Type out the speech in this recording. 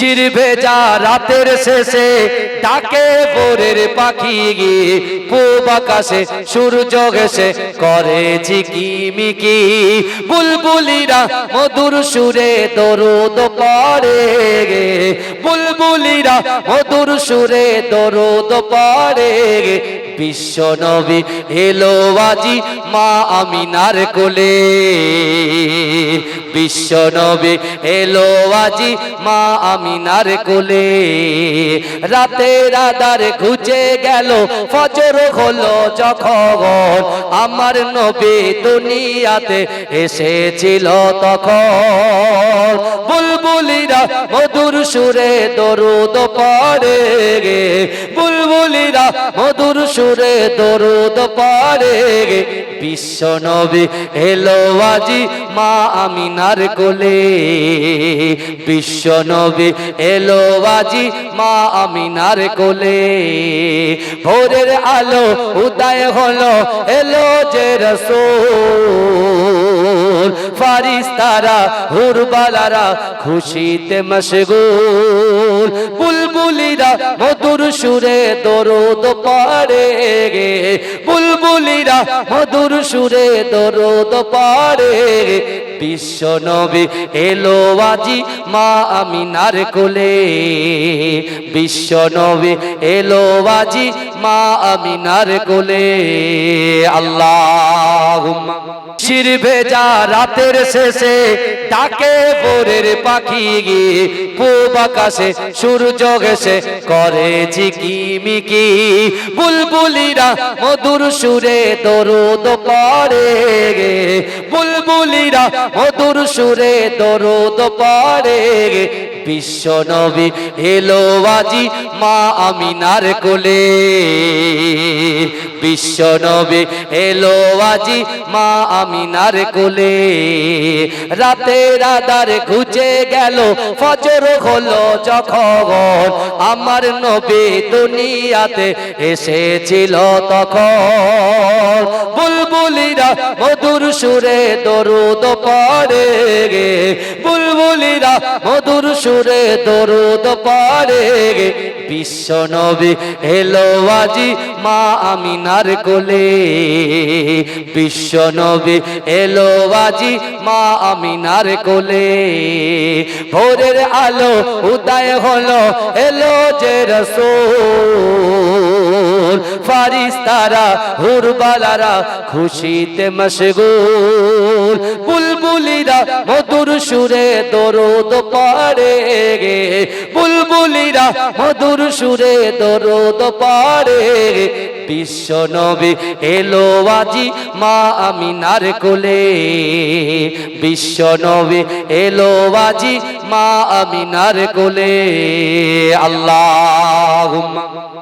শিশির ভেজা রাতের শেষে ডাকে ভোরের পাখি গিয়ে পূব আকাশে সূর্য ঘেঁষে করে ঝিকিমিকি বুলবুলিরা মধুর সুরে দরুদ পড়ে গে বুলবুলিরা মধুর সুরে দরুদ পড়ে গে বিশ্ব নবী এলো আজি মা আমিনার কোলে বিশ্ব নবী এলো আজি মা আমিনার কোলে রাতের আধার ঘুচে গেল ফজর হলো যখন আমার নবী দুনিয়াতে এসেছিল তখন বুলবুলিরা মধুর সুরে দরুদ পড়ে গে বুলবুলিরা মধুর সুরে দরুদ পড়ে গে বিশ্ব নবী এলো আজি মা আমিনার কোলে বিশ্ব নবী এলো আজি মা আমিনার কোলে ভোরের আলো উদয় হলো এলো যে রাসূল ফারিস্তারা হুরবালারা খুশিতে মশগুল বুলবুলিরা মধুর সুরে দরুদ পড়ে গে বুলবুলিরা মধুর সুরে দরুদ পড়ে বিশ্ব নবী এলো আজি মা আমিনার কোলে বিশ্ব নবী এলো আজি মা আমিনার কোলে আল্লাহুম্মা শির ভেজা রাতের শেষে ডাকে ভোরের পাখি গিয়ে পূব আকাশে সূর্য ঘেঁষে করে ঝিকিমিকি বুলবুলিরা মধুর সুরে দরুদ পড়ে গে বুলবুলিরা মধুর সুরে দরুদ পড়ে গে বিশ্ব নবী এলো আজি মা আমিনার কোলে বিশ্ব নবী এলো আজি মা আমিনার কোলে রাতের আধার ঘুচে গেল ফজর হলো যখন আমার নবী দুনিয়াতে এসেছিল তখন বুলবুলিরা মধুর সুরে দরুদ পড়ে গে বুলবুলিরা মধুর সুরে দরুদ পড়ে গে বিশ্ব নবী এলো আজি মা আমিনার কোলে বিশ্ব নবী এলো আজি মা আমিনার কোলে ভোরের আলো উদয় হলো এলো যে রাসূল ফারিস্তারা হুরবালারা খুশিতে মশগুল বুলবুলিরা মধুর সুরে দরুদ পড়ে গে বুলবুলিরা মধুর সুরে দরুদ পড়ে গে বিশ্ব নবী এলো আজি মা আমিনার কোলে বিশ্ব নবী এলো আজি মা আমিনার কোলে আল্লাহুম্মা